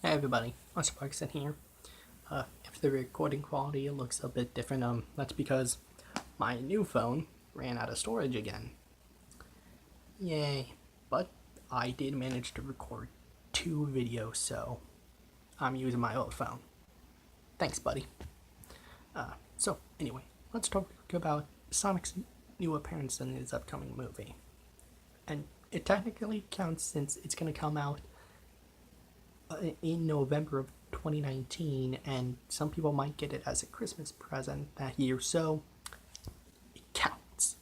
Hey everybody, Sparkson here. If the recording quality looks a bit different, that's because my new phone ran out of storage again. Yay. But I did manage to record 2 videos, so I'm using my old phone. Thanks, buddy. So, anyway, let's talk about Sonic's new appearance in his upcoming movie. And it technically counts since it's going to come out in November of 2019, and some people might get it as a Christmas present that year, so it counts.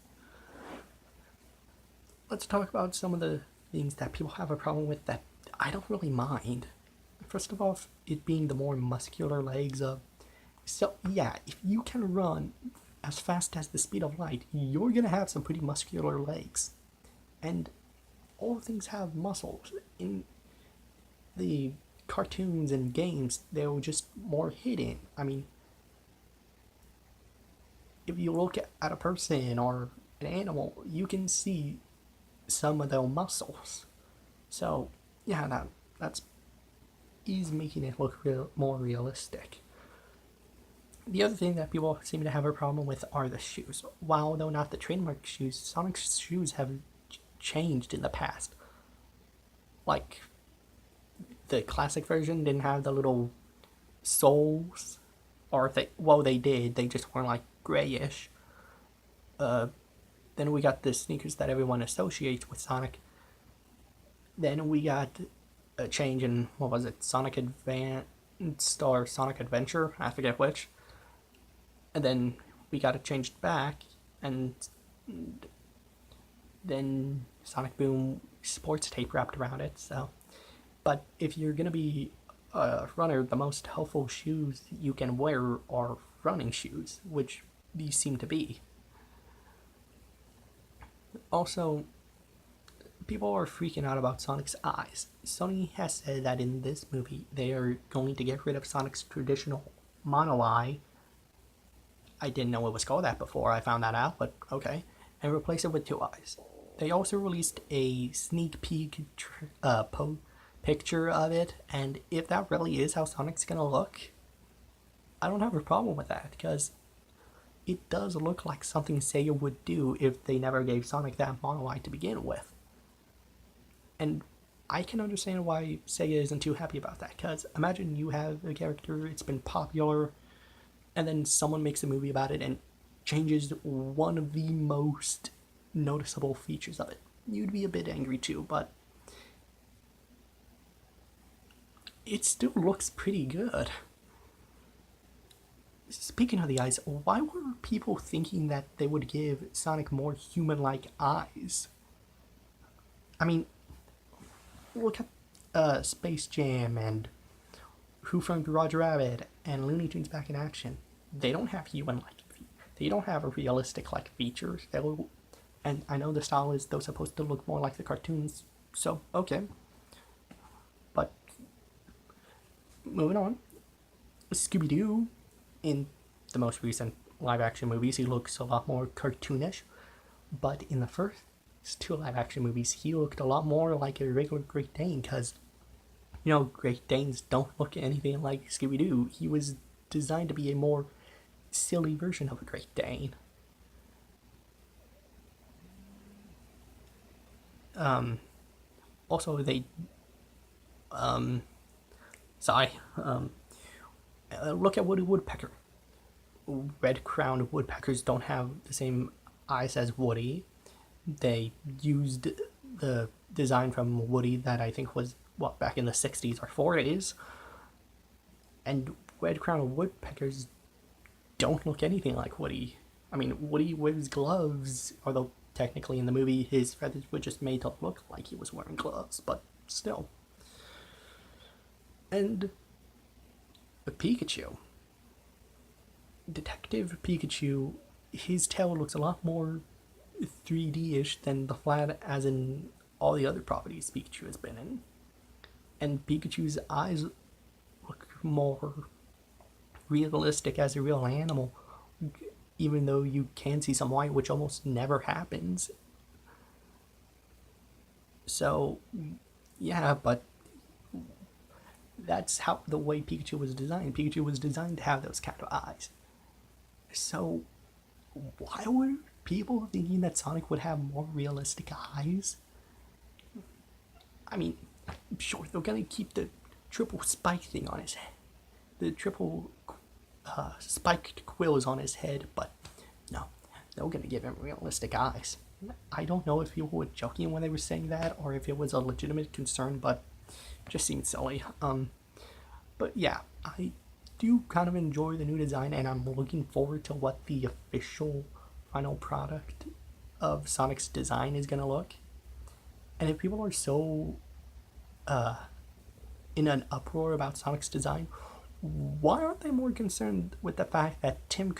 Let's talk about some of the things that people have a problem with that I don't really mind. First of all, it being the more muscular legs of. So, yeah, if you can run as fast as the speed of light, you're gonna have some pretty muscular legs. And all things have muscles. In the cartoons and games, they were just more hidden. I mean, if you look at a person or an animal, you can see some of their muscles. So, yeah, that's is making it look more realistic. The other thing that people seem to have a problem with are the shoes. While though not the trademark shoes, Sonic's shoes have changed in the past. Like, the classic version didn't have the little soles, or they did. They just weren't like grayish. Then we got the sneakers that everyone associates with Sonic. Then we got a change in what was it, Sonic Advanced or Sonic Adventure? I forget which. And then we got it changed back, and then Sonic Boom sports tape wrapped around it. So, but if you're gonna be a runner, the most helpful shoes you can wear are running shoes, which these seem to be. Also, people are freaking out about Sonic's eyes. Sony has said that in this movie they are going to get rid of Sonic's traditional mono eye. I didn't know it was called that before I found that out, but okay. And replace it with 2 eyes. They also released a sneak peek picture of it, and if that really is how Sonic's gonna look, I don't have a problem with that, because it does look like something Sega would do if they never gave Sonic that mono eye to begin with. And I can understand why Sega isn't too happy about that, because imagine you have a character, it's been popular, and then someone makes a movie about it and changes one of the most noticeable features of it. You'd be a bit angry too, but it still looks pretty good. Speaking of the eyes, why were people thinking that they would give Sonic more human-like eyes? I mean, look at Space Jam and Who Framed Roger Rabbit and Looney Tunes Back in Action. They don't have human-like. They don't have a realistic-like features. And I know the style is they're supposed to look more like the cartoons. So okay, but moving on. Scooby Doo, in the most recent live-action movies, he looks a lot more cartoonish. But in the first 2 live-action movies, he looked a lot more like a regular Great Dane, because Great Danes don't look anything like Scooby Doo. He was designed to be a more silly version of a Great Dane. Also, they, sorry, look at Woody Woodpecker. Red-crowned woodpeckers don't have the same eyes as Woody. They used the design from Woody that I think was, back in the 60s or 40s. And red-crowned woodpeckers don't look anything like Woody. I mean, Woody wears gloves, although technically in the movie his feathers were just made to look like he was wearing gloves, but still. And Pikachu. Detective Pikachu, his tail looks a lot more 3D-ish than the flat as in all the other properties Pikachu has been in. And Pikachu's eyes look more realistic as a real animal, even though you can see some white, which almost never happens. So, yeah, but that's how the way Pikachu was designed. Pikachu was designed to have those kind of eyes. So, why were people thinking that Sonic would have more realistic eyes? I mean, sure, they're gonna keep the triple spike thing on his head. The triple spiked quills on his head, but no, they're gonna give him realistic eyes. I don't know if people were joking when they were saying that or if it was a legitimate concern, but it just seemed silly. But yeah, I do kind of enjoy the new design, and I'm looking forward to what the official final product of Sonic's design is gonna look. And if people are so in an uproar about Sonic's design, why aren't they more concerned with the fact that Tim Curry